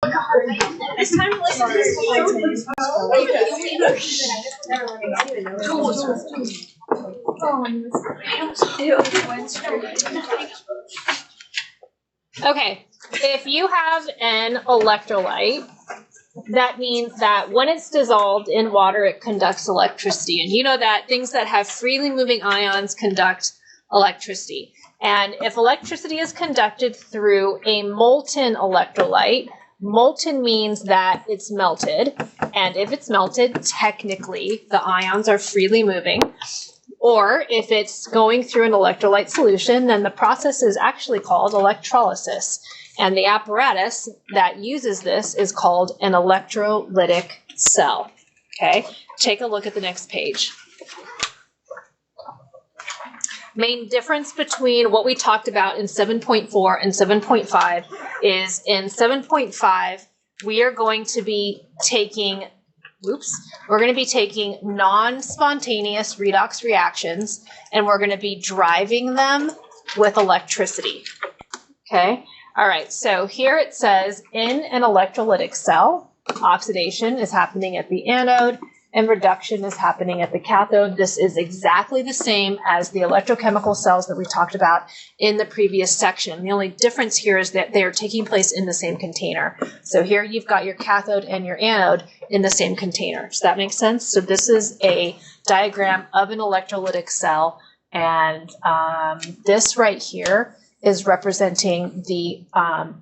It's time to listen to this. Okay, if you have an electrolyte, that means that when it's dissolved in water, it conducts electricity. And you know that things that have freely moving ions conduct electricity. And if electricity is conducted through a molten electrolyte, molten means that it's melted. And if it's melted, technically, the ions are freely moving. Or if it's going through an electrolyte solution, then the process is actually called electrolysis. And the apparatus that uses this is called an electrolytic cell. Okay, take a look at the next page. Main difference between what we talked about in 7.4 and 7.5 is in 7.5, we are going to be taking non-spontaneous redox reactions, and we're going to be driving them with electricity. Okay? All right, so here it says, in an electrolytic cell, oxidation is happening at the anode, and reduction is happening at the cathode. This is exactly the same as the electrochemical cells that we talked about in the previous section. The only difference here is that they are taking place in the same container. So here you've got your cathode and your anode in the same container. Does that make sense? So this is a diagram of an electrolytic cell, and this right here is representing the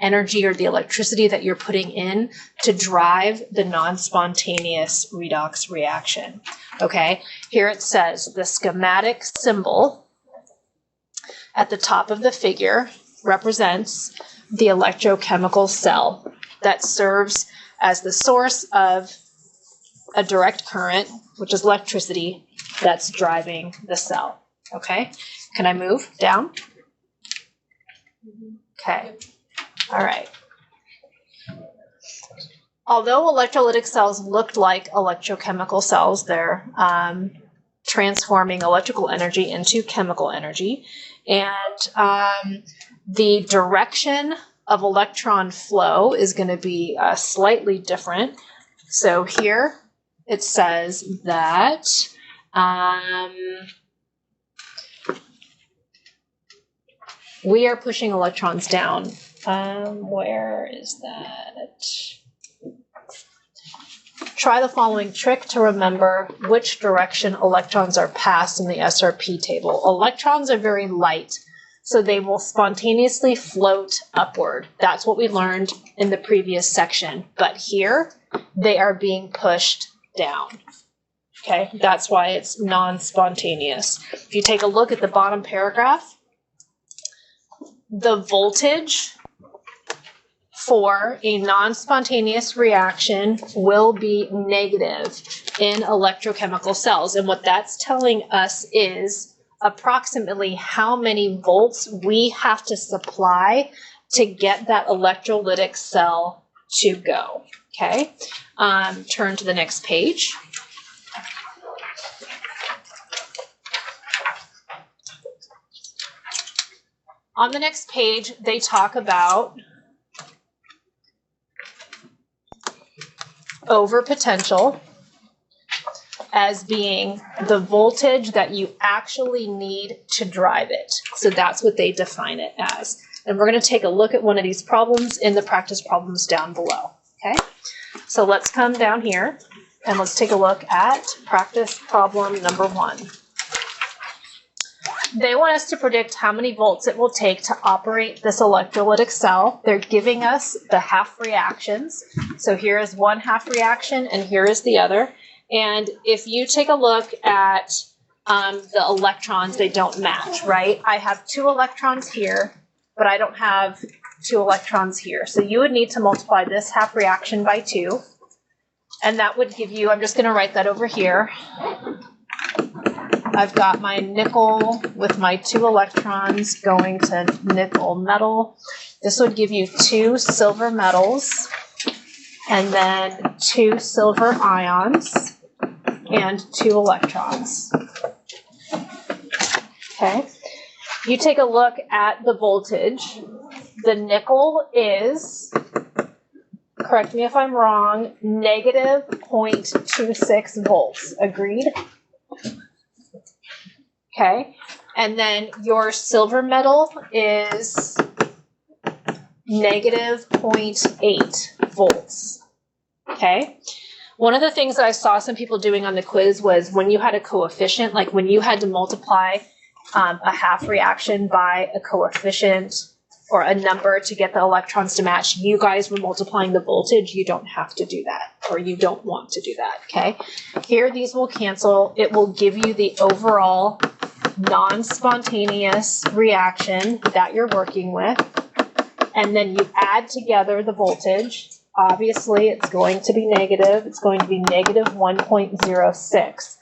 energy or the electricity that you're putting in to drive the non-spontaneous redox reaction. Okay, here it says the schematic symbol at the top of the figure represents the electrochemical cell that serves as the source of a direct current, which is electricity, that's driving the cell. Okay, can I move down? Okay, all right. Although electrolytic cells look like electrochemical cells, they're transforming electrical energy into chemical energy. And the direction of electron flow is going to be slightly different. So here it says that we are pushing electrons down. Where is that? Try the following trick to remember which direction electrons are passed in the SRP table. Electrons are very light, so they will spontaneously float upward. That's what we learned in the previous section. But here, they are being pushed down. Okay, that's why it's non-spontaneous. If you take a look at the bottom paragraph, the voltage for a non-spontaneous reaction will be negative in electrochemical cells. And what that's telling us is approximately how many volts we have to supply to get that electrolytic cell to go. Okay, turn to the next page. On the next page, they talk about overpotential as being the voltage that you actually need to drive it. So that's what they define it as. And we're going to take a look at one of these problems in the practice problems down below. Okay, so let's come down here and let's take a look at practice problem number 1. They want us to predict how many volts it will take to operate this electrolytic cell. They're giving us the half reactions. So here is one half reaction and here is the other. And if you take a look at the electrons, they don't match, right? I have 2 electrons here, but I don't have 2 electrons here. So you would need to multiply this half reaction by 2. And that would give you, I'm just going to write that over here. I've got my nickel with my 2 electrons going to nickel metal. This would give you 2 silver metals and then 2 silver ions and 2 electrons. Okay, you take a look at the voltage. The nickel is correct me if I'm wrong, negative 0.26 volts. Agreed? Okay. And then your silver metal is negative 0.8 volts. Okay. One of the things that I saw some people doing on the quiz was when you had a coefficient, like when you had to multiply a half reaction by a coefficient or a number to get the electrons to match, you guys were multiplying the voltage. You don't have to do that, or you don't want to do that, okay? Here, these will cancel. It will give you the overall non-spontaneous reaction that you're working with, and then you add together the voltage. Obviously, it's going to be negative. It's going to be negative 1.06.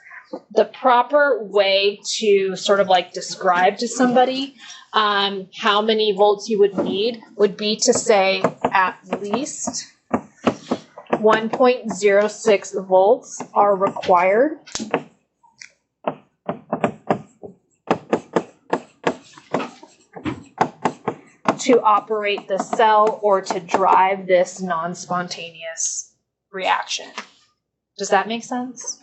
The proper way to sort of like describe to somebody how many volts you would need would be to say at least 1.06 volts are required to operate the cell or to drive this non-spontaneous reaction. Does that make sense?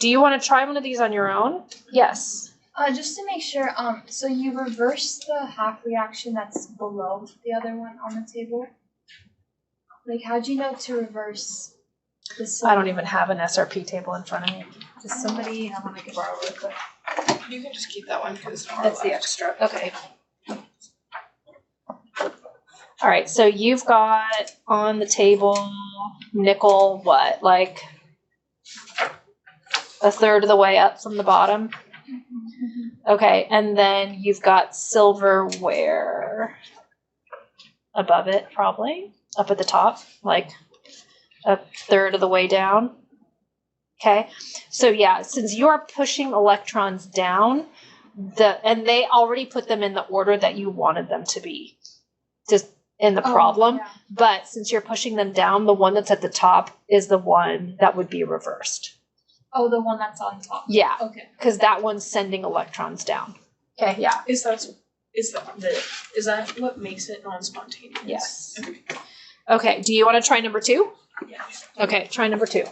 Do you want to try one of these on your own? Yes. Just to make sure, so you reverse the half reaction that's below the other one on the table? Like, how'd you know to reverse this? I don't even have an SRP table in front of me. Does somebody, I want to borrow real quick. You can just keep that one because That's the extra. Okay. All right, so you've got on the table nickel, what, like a third of the way up from the bottom? Okay, and then you've got silver where? Above it, probably. Up at the top, like a third of the way down. Okay, so yeah, since you're pushing electrons down, and they already put them in the order that you wanted them to be, just in the problem. Yeah. But since you're pushing them down, the one that's at the top is the one that would be reversed. Oh, the one that's on top. Yeah, Okay. because that one's sending electrons down. Okay, yeah. Is that what makes it non-spontaneous? Yes. Okay. Okay, do you want to try number 2? Yeah. Okay, try number 2.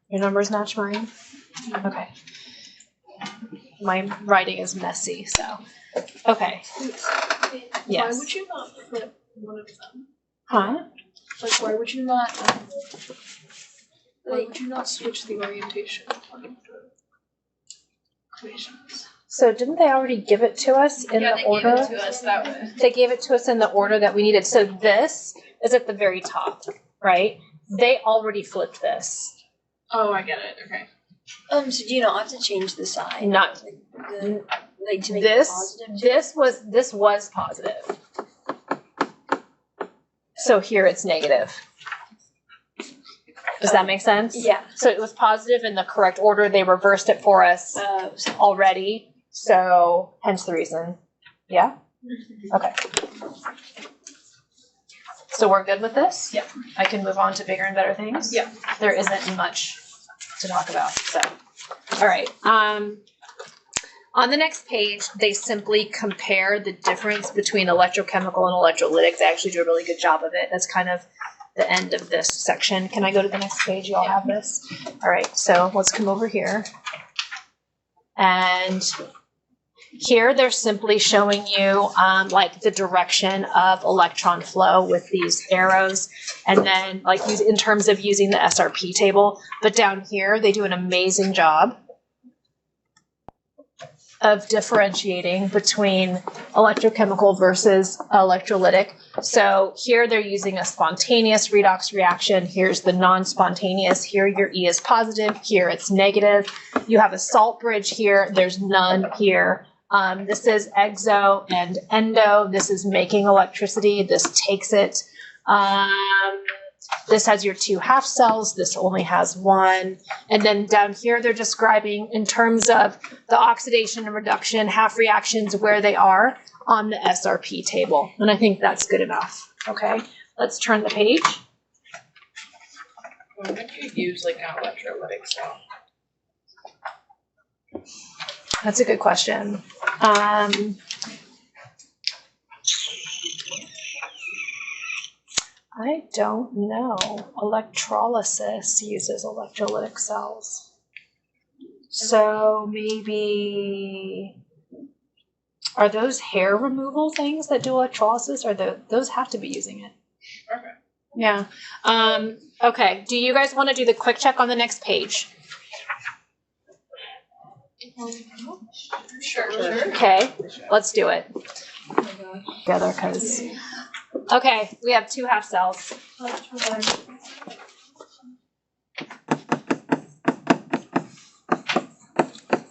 Your numbers match mine? Okay. My writing is messy, so. Okay. Yes. Why would you not flip one of them? Huh? Like, why would you not switch the orientation on the equations? So didn't they already give it to us in the order? Gave it to us that way. They gave it to us in the order that we needed. So this is at the very top, right? They already flipped this. Oh, I get it. Okay. So do you not have to change the sign? Not Like to make this. it positive? This was positive. So here it's negative. Does that make sense? Yeah. So it was positive in the correct order. They reversed it for us already. So hence the reason. Yeah? Okay. So we're good with this? Yeah. I can move on to bigger and better things? Yeah. There isn't much to talk about. So, all right. On the next page, they simply compare the difference between electrochemical and electrolytic. They actually do a really good job of it. That's kind of the end of this section. Can I go to the next page? You all have this? All right, so let's come over here. And here they're simply showing you like the direction of electron flow with these arrows. And then like in terms of using the SRP table. But down here, they do an amazing job of differentiating between electrochemical versus electrolytic. So here they're using a spontaneous redox reaction. Here's the non-spontaneous. Here your E is positive. Here it's negative. You have a salt bridge here. There's none here. This is exo and endo. This is making electricity. This takes it. This has your 2 half cells. This only has 1. And then down here, they're describing in terms of the oxidation and reduction half reactions where they are on the SRP table. And I think that's good enough. Okay, let's turn the page. When would you use like an electrolytic cell? That's a good question. I don't know. Electrolysis uses electrolytic cells. So maybe, are those hair removal things that do electrolysis? Or those have to be using it? Okay. Yeah. Okay. Do you guys want to do the quick check on the next page? Sure. Okay. Let's do it together because. Okay, we have 2 half cells.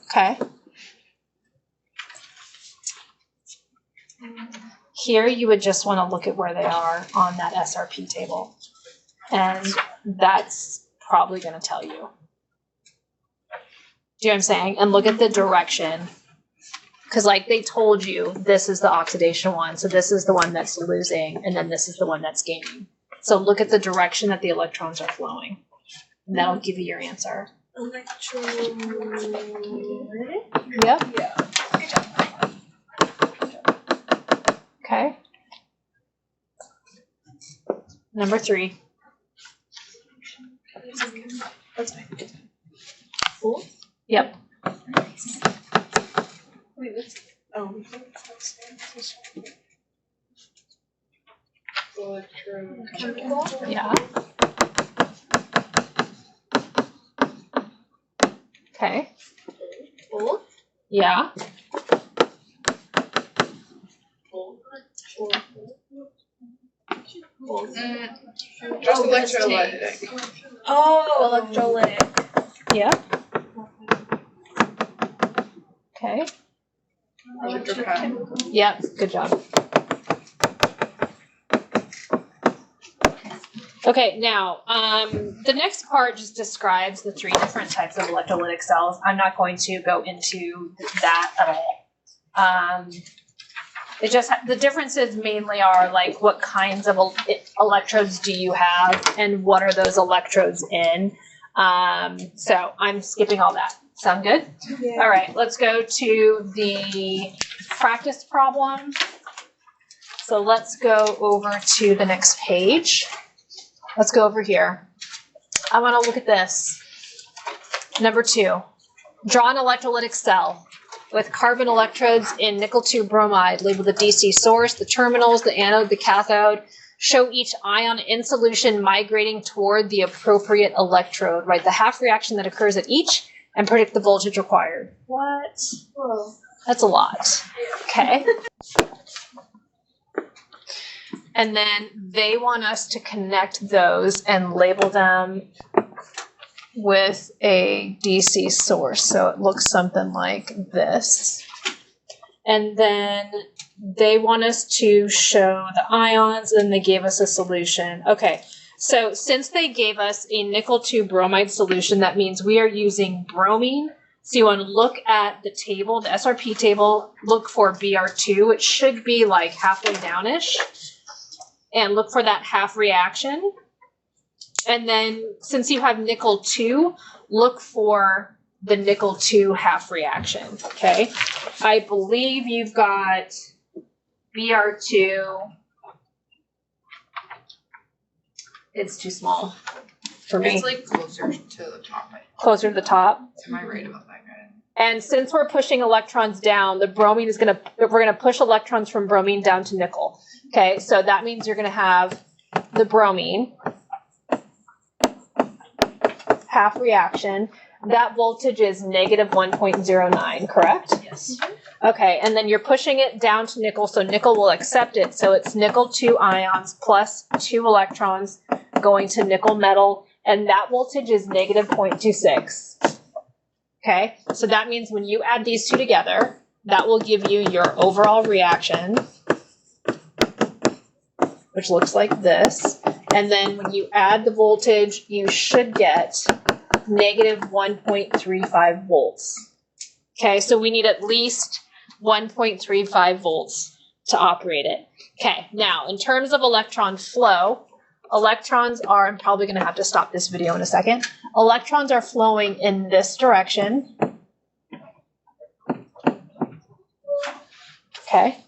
Okay. Here you would just want to look at where they are on that SRP table. And that's probably going to tell you. Do you know what I'm saying? And look at the direction. Because like they told you, this is the oxidation one. So this is the one that's losing. And then this is the one that's gaining. So look at the direction that the electrons are flowing. And that'll give you your answer. Electrolytic? Yep. Yeah. Okay. Number 3. That's fine. Cool. Yep. Wait, that's Chemical? Yeah. Okay. Cool. Yeah. just electrolytic. Oh, electrolytic. Yeah. Okay. Electrochem. Yep. Good job. Okay, now, the next part just describes the 3 different types of electrolytic cells. I'm not going to go into that at all. It just, the differences mainly are like what kinds of electrodes do you have and what are those electrodes in. So I'm skipping all that. Sound good? Yeah. All right, let's go to the practice problem. So let's go over to the next page. Let's go over here. I want to look at this. Number 2, draw an electrolytic cell with carbon electrodes in nickel 2 bromide. Label the DC source, the terminals, the anode, the cathode. Show each ion in solution migrating toward the appropriate electrode. Write the half reaction that occurs at each and predict the voltage required. What? Whoa. That's a lot. Okay. And then they want us to connect those and label them with a DC source. So it looks something like this. And then they want us to show the ions, and they gave us a solution. Okay, so since they gave us a nickel 2 bromide solution, that means we are using bromine. So you want to look at the table, the SRP table, look for Br2. It should be like halfway downish. And look for that half reaction. And then since you have nickel 2, look for the nickel 2 half reaction. Okay. I believe you've got Br2. It's too small for me. It's like closer to the top. Closer to the top. Am I right about that, guy? And since we're pushing electrons down, the bromine is we're going to push electrons from bromine down to nickel. Okay, so that means you're going to have the bromine half reaction. That voltage is negative 1.09, correct? Yes. Okay, and then you're pushing it down to nickel, so nickel will accept it. So it's nickel 2 ions plus 2 electrons going to nickel metal, and that voltage is negative 0.26. Okay, so that means when you add these 2 together, that will give you your overall reaction, which looks like this. And then when you add the voltage, you should get negative 1.35 volts. Okay, so we need at least 1.35 volts to operate it. Okay, now in terms of electron flow, electrons are, I'm probably going to have to stop this video in a second. Electrons are flowing in this direction. Okay.